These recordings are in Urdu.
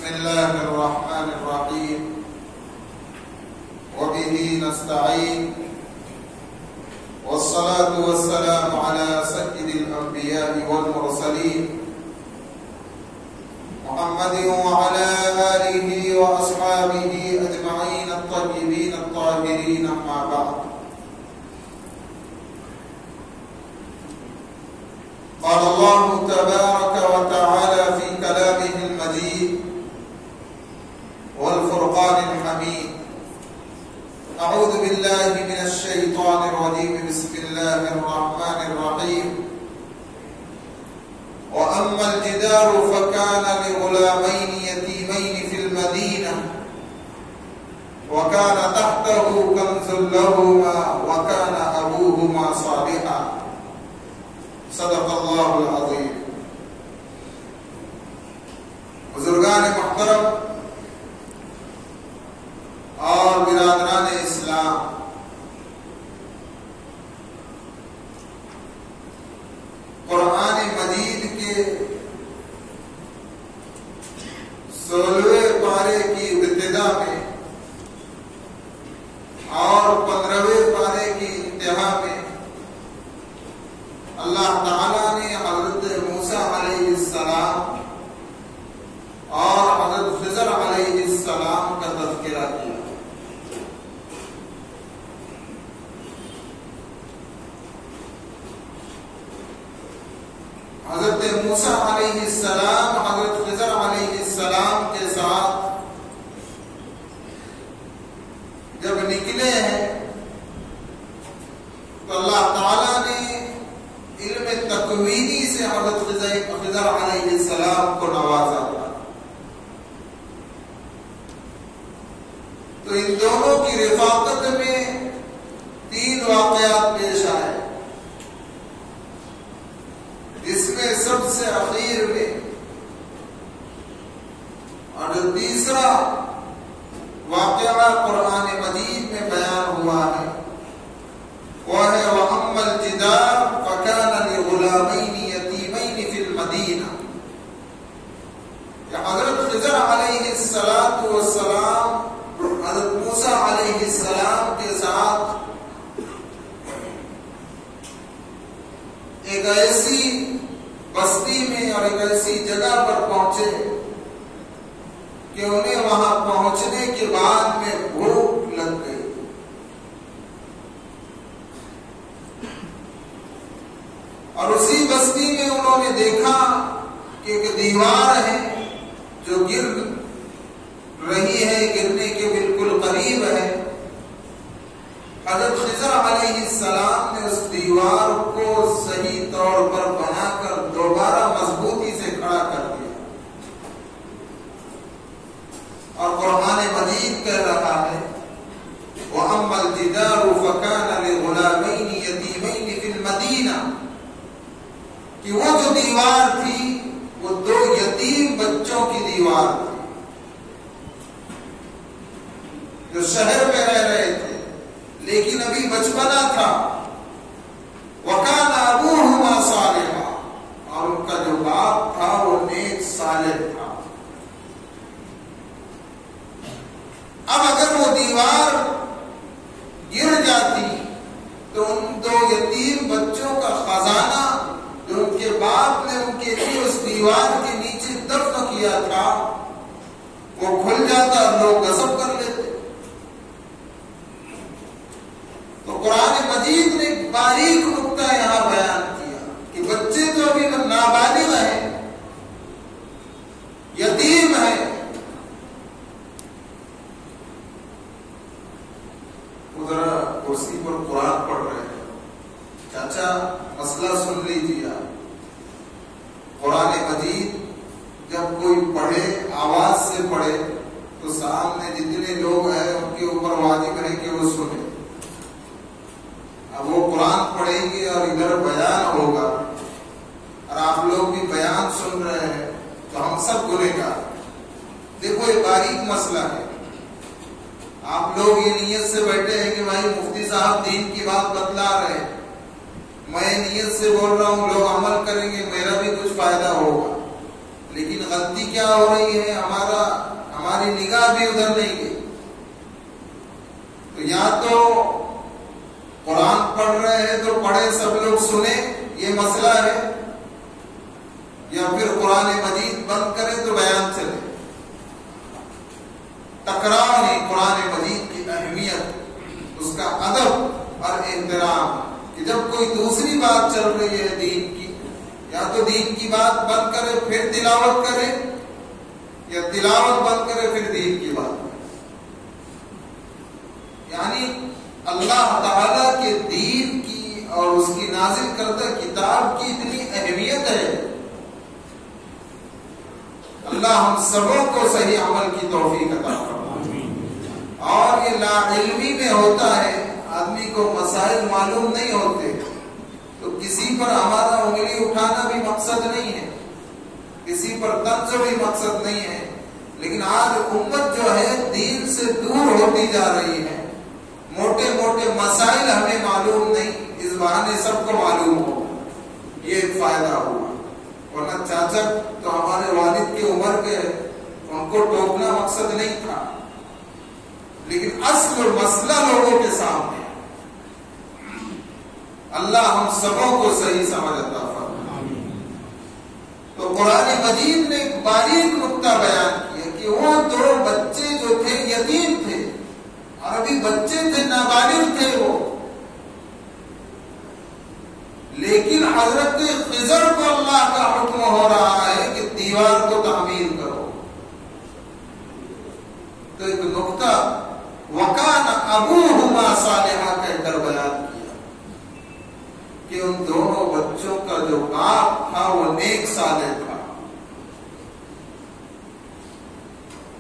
بسم الله الرحمن الرحيم وبه نستعين والصلاة والسلام على سيد الأنبياء والمرسلين محمد وعلى آله وأصحابه أجمعين الطيبين الطاهرين أما بعد. قال الله تبارك وتعالى في كلامه المجيد والفرقان الحميد: أعوذ بالله من الشيطان الرجيم. بسم الله الرحمن الرحيم. وأما الجدار فكان لغلامين يتيمين في المدينة وكان تحته كنز لهما وكان أبوهما صالحا. صدق اللہ العظیم. بزرگان محترم اور برادران اسلام، قرآن مجید کے 16ویں پارے کی ابتدا میں اور 15ویں پارے کی انتہا میں اللہ تعالیٰ نے حضرت موسیٰ علیہ السلام اور حضرت خضر علیہ السلام کا تذکرہ کیا. حضرت موسیٰ علیہ السلام حضرت خضر علیہ السلام کے ساتھ جب نکلے ہیں تو اللہ تعالیٰ نے علم تکوینی سے حضرت خضر علیہ السلام کو نوازا تھا. تو ان دونوں کی رفاقت میں 3 واقعات پیش آئے، جس میں سب سے اخیر میں اور جو تیسرا واقعہ قرآن مجید میں بیان ہوا ہے وہ ہے وَأَمَّا الْجِدَارُ فَكَانَ لِغُلَامَيْنِ يَتِيمَيْنِ فِي الْمَدِينَةِ. کہ حضرت خضر علیہ السلام حضرت موسیٰ علیہ السلام کے ساتھ ایک ایسی بستی میں اور ایک ایسی جگہ پر پہنچے کہ انہیں وہاں پہنچنے کے بعد میں بھوک لگ گئی. اور اسی بستی میں انہوں نے دیکھا کہ ایک دیوار ہے جو گر رہی ہے، گرنے کے بالکل قریب ہے. حضرت خضر علیہ السلام نے اس دیوار کو صحیح طور پر بنا کر دوبارہ مضبوطی سے کھڑا کر دیا. اور قرآن مجید کہہ رہا ہے وَأَمَّا الْجِدَارُ فَكَانَ لِغُلَامَيْنِ يَتِيمَيْنِ فِي الْمَدِينَةِ. کہ وہ جو دیوار تھی وہ 2 یتیم بچوں کی دیوار تھی جو شہر میں رہ رہے تھے، لیکن ابھی بچپنا تھا. وَكَانَ أَبُوهُمَا صَالِحًا. اور ان کا جو باپ تھا وہ نیک صالح تھا. اب اگر وہ دیوار گر جاتی تو ان 2 یتیم بچوں کا خزانہ جو ان کے باپ نے ان کے لیے اس دیوار کے نیچے دفن کیا تھا وہ کھل جاتا اور لوگ غصب کر لیتے. تو قرآن مجید نے ایک باریک نقطہ یہاں بیان کیا کہ بچے تو ابھی نابالغ ہیں، یتیم ہیں. ذرا کرسی پر قرآن پڑھ رہے ہیں، چاچا مسئلہ سن لیجیے. آپ قرآن مجید جب کوئی پڑھے آواز سے پڑھے تو سامنے جتنے لوگ ہیں ان کے اوپر واجب ہے کہ وہ سنیں. اب وہ قرآن پڑھیں گے اور ادھر بیان ہوگا اور آپ لوگ بھی بیان سن رہے ہیں تو ہم سب گنہگار. دیکھو یہ باریک مسئلہ ہے. آپ لوگ یہ نیت سے بیٹھے ہیں کہ بھائی مفتی صاحب دین کی بات بتلا رہے ہیں، میں نیت سے بول رہا ہوں لوگ عمل کریں گے، میرا بھی کچھ فائدہ ہوگا. لیکن غلطی کیا ہو رہی ہے، ہماری نگاہ بھی ادھر نہیں گئی. تو یا تو قرآن پڑھ رہے ہیں تو پڑھے سب لوگ سنیں، یہ مسئلہ ہے، یا پھر قرآن مجید بند کرے تو بیان چلے. ٹکراؤ نہیں. قرآن مجید کی اہمیت، اس کا ادب اور احترام، کہ جب کوئی دوسری بات چل رہی ہے دین کی، یا تو دین کی بات بند کرے پھر تلاوت کرے، یا تلاوت بند کرے پھر دین کی بات کرے. یعنی اللہ تعالی کے دین کی اور اس کی نازل کردہ کتاب کی اتنی اہمیت ہے. اللہ ہم سبوں کو صحیح عمل کی توفیق عطا فرمائے. اور یہ لا علمی میں ہوتا ہے، آدمی کو مسائل معلوم نہیں ہوتے تو کسی پر ہمارا انگلی اٹھانا بھی مقصد نہیں ہے، کسی پر طنز بھی مقصد نہیں ہے. لیکن آج امت جو ہے دین سے دور ہوتی جا رہی ہے. موٹے موٹے مسائل ہمیں معلوم نہیں، اس بہانے سب کو معلوم ہو، یہ ایک فائدہ ہوا. ورنہ چاچا تو ہمارے والد کی عمر کے، ان کو ٹوکنا مقصد نہیں تھا، لیکن اصل مسئلہ لوگوں کے سامنے. اللہ ہم سبوں کو صحیح سمجھ عطا فرمائے. تو قرآن مجید نے ایک باریک نقطہ بیان کیا کہ وہ دو بچے جو تھے یتیم تھے، عربی بچے تھے، نابالغ تھے وہ، لیکن حضرت خضر کو اللہ کا حکم ہو رہا ہے کہ دیوار کو تعمیر کرو. تو ایک نقطہ وَكَانَ أَبُوهُمَا صَالِحًا کہہ کر بیان کیا کہ ان دونوں بچوں کا جو باپ تھا وہ نیک صالح تھا.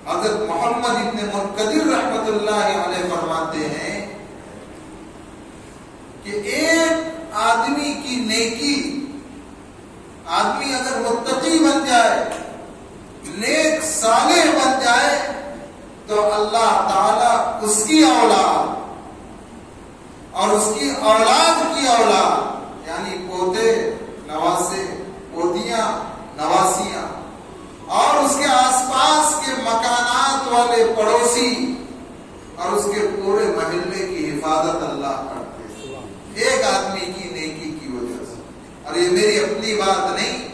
حضرت محمد ابن منقدر رحمت اللہ علیہ فرماتے ہیں کہ ایک آدمی کی نیکی، آدمی اگر متقی بن جائے، نیک صالح بن جائے، تو اللہ تعالی اس کی اولاد اور اس کی اولاد کی اولاد، یعنی پوتے، نواسے، پوتیاں، نواسیاں، اور اس کے آس پاس کے مکانات والے پڑوسی اور اس کے پورے محلے کی حفاظت اللہ کرتے ہیں، ایک آدمی کی نیکی کی وجہ سے. اور یہ میری اپنی بات نہیں،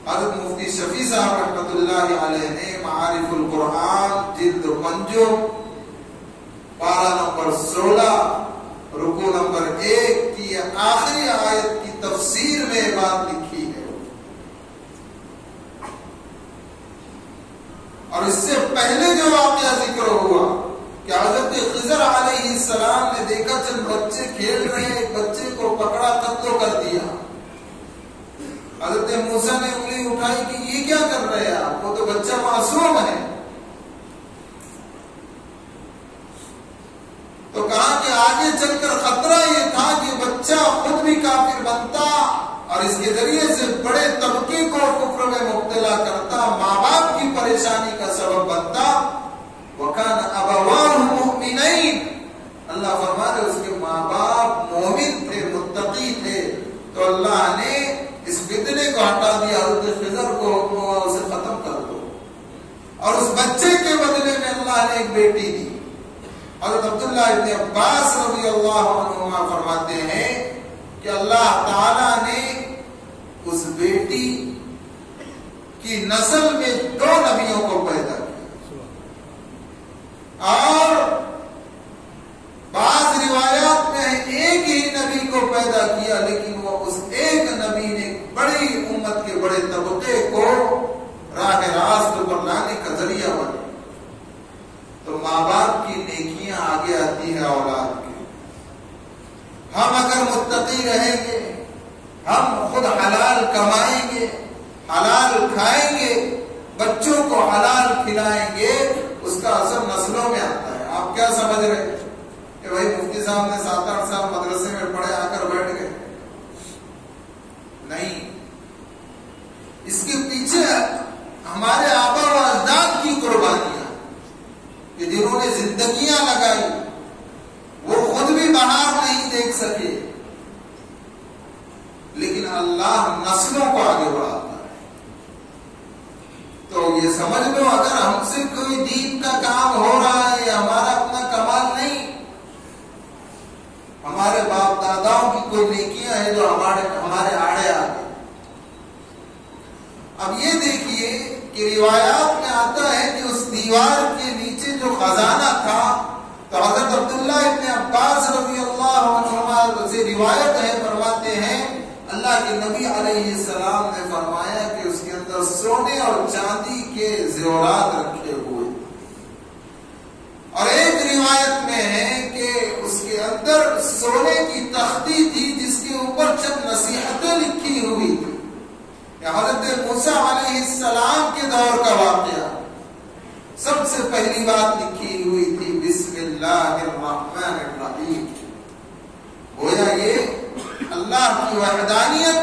حضرت مفتی شفیع صاحب رحمت اللہ علیہ نے معارف القرآن جلد 5 پارہ نمبر 16 رکوع نمبر 1 کی آخری آیت کی تفسیر میں بات لکھی ہے. اور اس سے پہلے جو واقعہ ذکر ہوا کہ حضرت خضر علیہ السلام نے دیکھا چند بچے کھیل رہے ہیں، ایک بچے کو پکڑا، قتل کر دیا. حضرت موسیٰ نے انگلی اٹھائی کہ یہ کیا کر رہے ہیں آپ، وہ تو بچہ معصوم ہے. تو کہا کہ آگے چل کر خطرہ یہ تھا کہ بچہ خود بھی کافر بنتا اور اس کے ذریعے سے بڑے طبقے کو کفر میں مبتلا کرتا، ماں باپ کی پریشانی کا سبب بنتا. وَكَانَ أَبَوَاهُ مُؤْمِنَيْنِ، اللہ فرما رہے اس کے ماں باپ مومن تھے، متقی تھے. تو اللہ نے اس فتنے کو ہٹا دیا، حضرت خضر کو حکم ہوا اسے ختم کر دو. اور اس بچے کے بدلے میں اللہ نے ایک بیٹی دی. حضرت عبداللہ ابن عباس رضی اللہ عنہما فرماتے ہیں کہ اللہ تعالیٰ نے اس بیٹی کی نسل میں 2 نبیوں کو پیدا کیا. اور بعض روایات میں ایک ہی نبی کو پیدا کیا، لیکن وہ اس ایک نبی نے بڑی امت کے بڑے طبقے کو راہ راست پر لانے کا ذریعہ بنا. تو ماں باپ کی نیکیاں آگے آتی ہے اولاد کے. ہم اگر متقی رہیں گے، ہم خود حلال کمائیں گے، حلال کھائیں گے، بچوں کو حلال کھلائیں گے، اس کا اثر نسلوں میں آتا ہے. آپ کیا سمجھ رہے ہیں کہ بھائی مفتی صاحب نے 7-8 سال مدرسے میں پڑھے، آ کر بیٹھ گئے؟ نہیں، اس کے پیچھے ہمارے آبا و اجداد کی قربانیاں کہ جنہوں نے زندگیاں لگائی، وہ خود بھی باہر نہیں دیکھ سکے، لیکن اللہ نسلوں کو آگے بڑھاتا ہے. تو یہ سمجھ لو اگر ہم سے کوئی دین کا کام ہو رہا ہے یہ ہمارا اپنا کمال نہیں، ہمارے باپ داداؤں کی کوئی نیکیاں ہیں جو ہمارے آڑے آ گئے۔ اب یہ دیکھیے کہ روایات میں آتا ہے کہ اس دیوار کے نیچے جو خزانہ تھا، تو حضرت عبداللہ ابن عباس رضی اللہ عنہما سے روایت ہے، فرماتے ہیں اللہ کے نبی علیہ السلام نے فرمایا کہ اس کے اندر سونے اور چاندی کے زیورات رکھے ہوئے، اور ایک روایت میں ہے کہ اس کے اندر سونے کی تختی تھی جس کے اوپر چند نصیحتیں لکھی ہوئی تھی۔ حضرت موسیٰ علیہ السلام کے دور کا واقعہ، سب سے پہلی بات لکھی ہوئی تھی بسم اللہ الرحمن الرحیم۔ گویا یہ اللہ کی وحدانیت،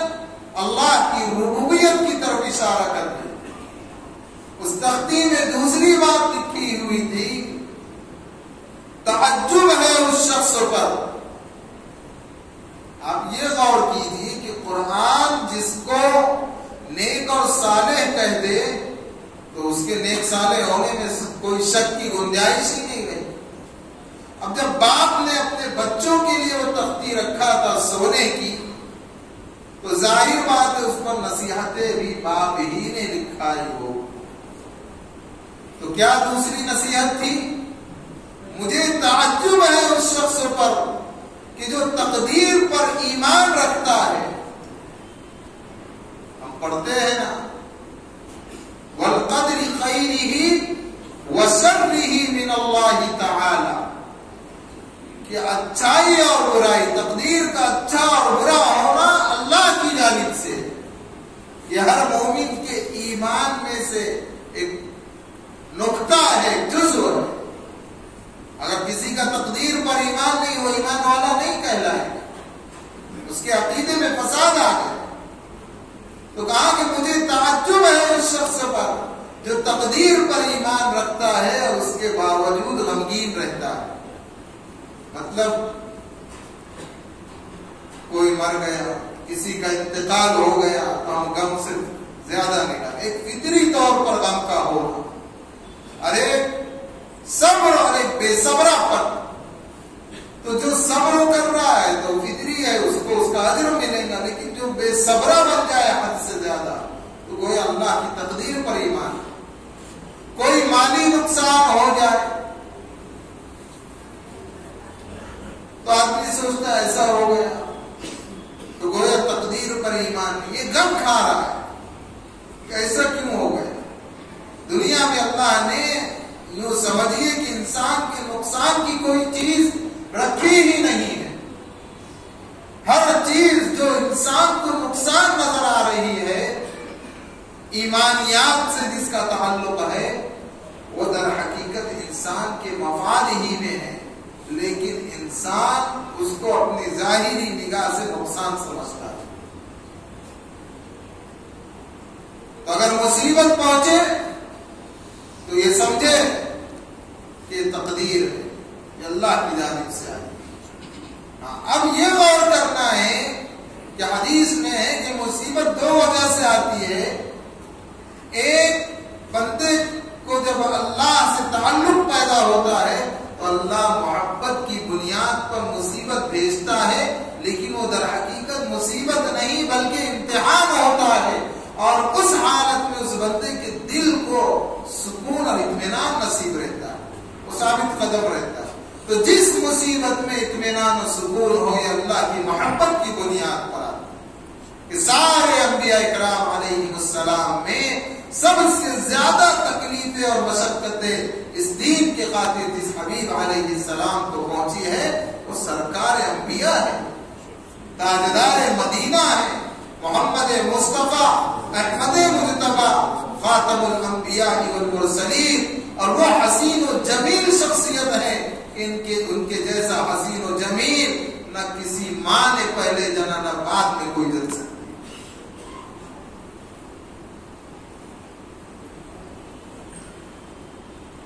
اللہ کی ربوبیت کی طرف اشارہ کرتی۔ اس تختی میں دوسری بات لکھی ہوئی تھی تعجب ہے اس شخص پر۔ آپ یہ غور کیجیے کہ قرآن جس کو نیک اور صالح کہہ دے تو اس کے نیک صالح ہونے میں کوئی شک کی گنجائش ہی نہیں رہی۔ اب جب باپ نے اپنے بچوں کے لیے وہ تختی رکھا تھا سونے کی، تو ظاہر بات ہے اس پر نصیحتیں بھی باپ ہی نے لکھائی ہو۔ تو کیا دوسری نصیحت تھی؟ مجھے تعجب ہے اس شخص پر کہ جو تقدیر پر ایمان رکھتا ہے۔ ہم پڑھتے ہیں نا وَالْقَدْرِ خَيْرِهِ وَشَرِّهِ مِنَ اللَّهِ تَعَالَى، کہ اچھائی اور برائی، تقدیر کا اچھا اور برا ہونا اللہ کی جانب سے، یہ ہر مومن کے ایمان میں سے ایک نقطہ ہے، جزو ہے۔ اگر کسی کا تقدیر پر ایمان نہیں، وہ ایمان والا نہیں کہلائے گا، اس کے عقیدے میں فساد آ گیا۔ تو کہا کہ مجھے تعجب ہے اس شخص پر جو تقدیر پر ایمان رکھتا ہے اور اس کے باوجود غمگین رہتا ہے۔ مطلب کوئی مر گیا، کسی کا انتقال ہو گیا تو ہم غم سے زیادہ نہیں کرتے، ایک فطری طور پر غم کا ہونا، ارے صبر اور ایک بے صبرا پر، تو جو صبر کر رہا ہے تو فطری ہے، اس کو اس کا اجر ملے گا، لیکن جو بے صبرا بن جائے حد سے زیادہ تو گویا اللہ کی تقدیر پر ایمان۔ کوئی مالی نقصان ہو جائے تو آدمی سوچتا ہے ایسا ہو گیا، تو گویا تقدیر پر ایمان نہیں، یہ غم کھا رہا ہے کہ ایسا کیوں ہو گیا۔ دنیا میں اللہ نے یوں سمجھیے کہ انسان کے نقصان کی کوئی چیز رکھی ہی نہیں ہے۔ ہر چیز جو انسان کو نقصان نظر آ رہی ہے، ایمانیات سے جس کا تعلق ہے، وہ در حقیقت انسان کے مفاد ہی میں ہے، لیکن انسان اس کو اپنی ظاہری نگاہ سے نقصان سمجھتا ہے۔ تو اگر مصیبت پہنچے تو یہ سمجھے کہ یہ تقدیر ہے، یہ اللہ کی جانب سے آئی۔ اب یہ غور کرنا ہے کہ حدیث میں ہے کہ مصیبت دو وجہ سے آتی ہے۔ ایک، بندے کو جب اللہ سے تعلق پیدا ہوتا ہے تو اللہ محبت کی بنیاد پر مصیبت بھیجتا ہے، لیکن وہ در حقیقت مصیبت نہیں بلکہ امتحان ہوتا ہے، اور اس حالت میں اس بندے کے دل کو سکون اور اطمینان نصیب رہتا ہے، وہ ثابت قدم رہتا ہے۔ تو جس مصیبت میں اطمینان و سکون ہو یہ اللہ کی محبت کی بنیاد پر کہ سارے انبیاء اکرام علیہ السلام میں سب سے زیادہ تکلیفیں اور مشقتیں اس دین کے خاطر جس حبیب علیہ السلام کو پہنچی ہے وہ سرکار انبیاء ہے، تاجدار مدینہ ہے، محمد مصطفیٰ احمد مجتبیٰ خاتم الانبیاء والمرسلین، اور وہ حسین و جمیل شخصیت ہے، ان کے جیسا حسین و جمیل نہ کسی ماں نے پہلے جنا نہ بعد میں کوئی جن سکتا۔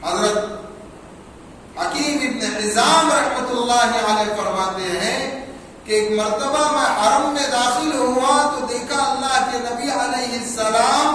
حضرت حکیم ابن حزام رحمت اللہ علیہ فرماتے ہیں کہ ایک مرتبہ میں حرم میں داخل ہوا تو دیکھا اللہ کے نبی علیہ السلام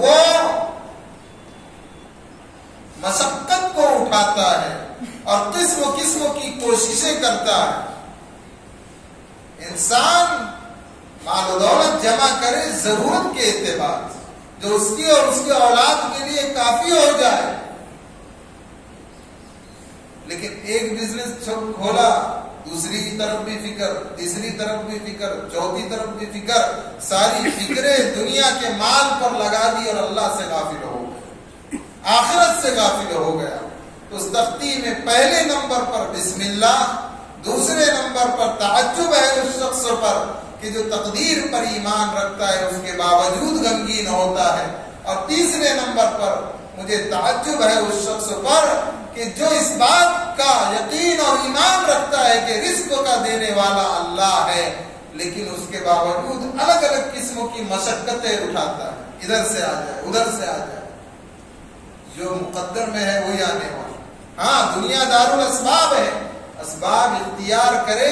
وہ مشقت کو اٹھاتا ہے اور قسم قسم کی کوششیں کرتا ہے. انسان مال و دولت جمع کرے ضرورت کے اعتبار سے، جو اس کی اور اس کے اولاد کے لیے کافی ہو جائے، لیکن ایک بزنس کھولا، دوسری طرف بھی فکر، تیسری طرف بھی فکر، چوتھی طرف بھی فکر، ساری فکریں دنیا کے مال پر لگا دی اور اللہ سے غافل ہو گیا، آخرت سے غافل ہو گیا. تو اس تختی میں پہلے نمبر پر بسم اللہ، دوسرے نمبر پر تعجب ہے اس شخص پر کہ جو تقدیر پر ایمان رکھتا ہے اس کے باوجود غمگین ہوتا ہے، اور تیسرے نمبر پر مجھے تعجب ہے اس شخص پر کہ جو اس بات کا یقین اور ایمان رکھتا ہے کہ رزق کا دینے والا اللہ ہے، لیکن اس کے باوجود الگ الگ قسموں کی مشقتیں اٹھاتا ہے، ادھر سے آ جائے ادھر سے آ جائے. جو مقدر میں ہے وہی آنے والا. ہاں دنیا دارالاسباب ہے، اسباب اختیار کرے،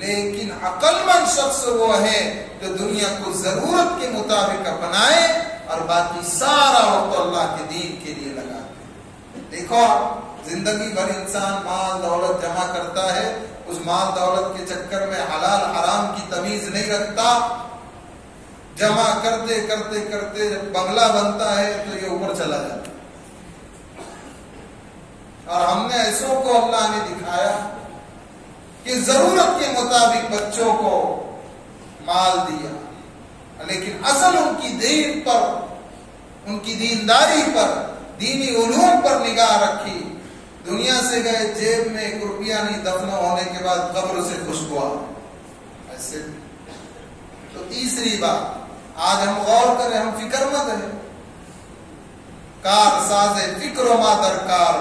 لیکن عقل مند شخص وہ ہے جو دنیا کو ضرورت کے مطابق اپنائے اور باقی سارا وقت اللہ کے دین کے لیے لگا دے. دیکھو زندگی بھر انسان مال دولت جمع کرتا ہے، اس مال دولت کے چکر میں حلال حرام کی تمیز نہیں رکھتا، جمع کرتے کرتے کرتے جب بنگلہ بنتا ہے تو یہ اوپر چلا جاتا ہے. اور ہم نے ایسوں کو اللہ نے دکھایا کہ ضرورت کے مطابق بچوں کو مال دیا، لیکن اصل ان کی دین پر، ان کی دینداری پر، دینی علوم پر نگاہ رکھی. دنیا سے گئے، جیب میں ایک روپیہ نہیں، دفن ہونے کے بعد قبر سے خوشبو ایسے. تو تیسری بات آج ہم غور کریں، ہم فکر مند ہیں، کار ساز فکر و ما درکار.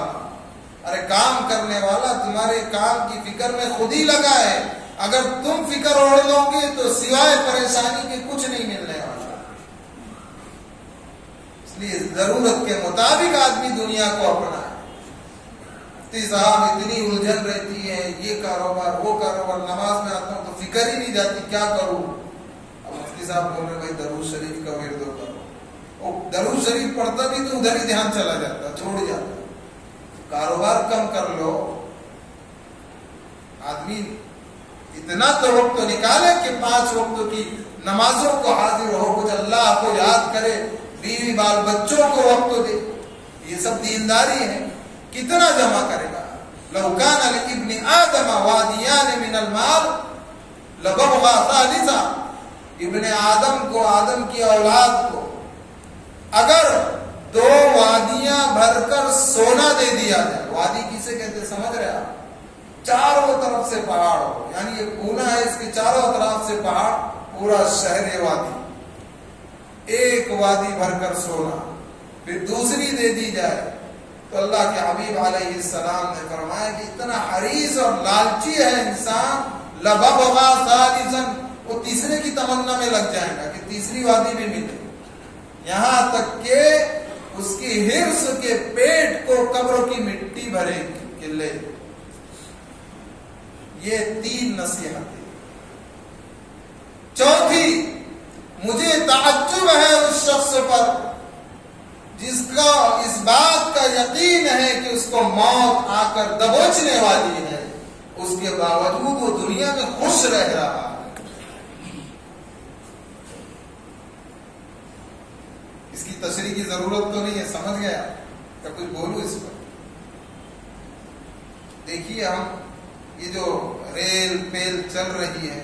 ارے کام کرنے والا تمہارے کام کی فکر میں خود ہی لگا ہے، اگر تم فکر اوڑھ لو گے تو سوائے پریشانی کے کچھ نہیں ملنے والا. اس لیے ضرورت کے مطابق آدمی دنیا کو اپنا ہے. مفتی صاحب اتنی الجھن رہتی ہے، یہ کاروبار وہ کاروبار، نماز میں آتا ہوں تو فکر ہی نہیں جاتی کیا کروں. اب مفتی صاحب بول رہے بھائی درود شریف کا ورد کرو، درود شریف پڑھتا بھی تو ادھر ہی دھیان چلا جاتا، چھوڑ جاتا. کاروبار کم کر لو. آدمی اتنا تو وقت تو نکالے کہ 5 وقتوں کی نمازوں کو حاضر ہو، کچھ اللہ کو یاد کرے، بیوی بال بچوں کو وقت دے. یہ سب دینداری ہے. کتنا جمع کرے گا؟ لو کان لابن آدم وادیان من المال لبغى ثالثا. ابن آدم کو، آدم کی اولاد کو اگر 2 وادیاں بھر کر سونا دے دیا جائے، وادی کسے کہتے سمجھ رہے آپ؟ چاروں طرف سے پہاڑ ہو، یعنی یہ پونا ہے، اس کے چاروں طرف سے پہاڑ، پورا شہر وادی، ایک وادی بھر کر سونا، پھر دوسری دے دی جائے تو اللہ کے حبیب علیہ السلام نے فرمایا کہ اتنا حریص اور لالچی ہے انسان، لبغى ثالثا، وہ تیسرے کی تمنا میں لگ جائے گا کہ تیسری وادی بھی ملے، یہاں تک کہ اس کی حرص کے پیٹ کو قبر کی مٹی بھرے کہ لے. یہ 3 نصیحتیں. چوتھی، مجھے تعجب ہے اس شخص پر جس کا اس بات کا یقین ہے کہ اس کو موت آ کر دبوچنے والی ہے، اس کے باوجود وہ دنیا میں خوش رہ رہا ہے. اس کی تشریح کی ضرورت تو نہیں ہے، سمجھ گیا کیا کچھ بولوں اس پر؟ دیکھیے ہم یہ جو ریل پیل چل رہی ہے،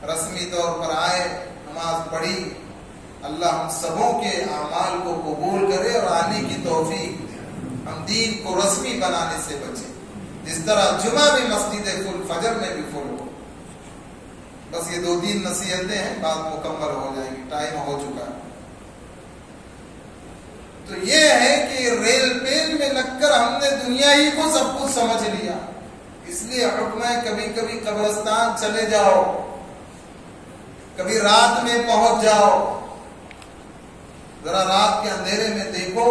رسمی طور پر آئے، نماز پڑھی، اللہ ہم سبوں کے اعمال کو قبول کرے اور آنے کی توفیق دے، ہم دین کو رسمی بنانے سے بچیں، جس طرح جمعہ بھی مسجد فل، فجر میں بھی فل ہو. بس یہ 2-3 نصیحتیں ہیں، بات مکمل ہو جائے گی، ٹائم ہو چکا ہے. تو یہ ہے کہ ریل پیل میں لگ کر ہم نے دنیا ہی کو سب کچھ سمجھ لیا. اس لیے حکم ہے کبھی کبھی قبرستان چلے جاؤ، کبھی رات میں پہنچ جاؤ، ذرا رات کے اندھیرے میں دیکھو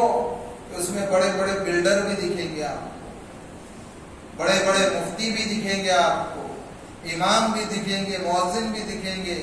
کہ اس میں بڑے بڑے بلڈر بھی دکھیں گے آپ، بڑے بڑے مفتی بھی دکھیں گے آپ کو، امام بھی دکھیں گے، مؤذن بھی دکھیں گے،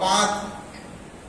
5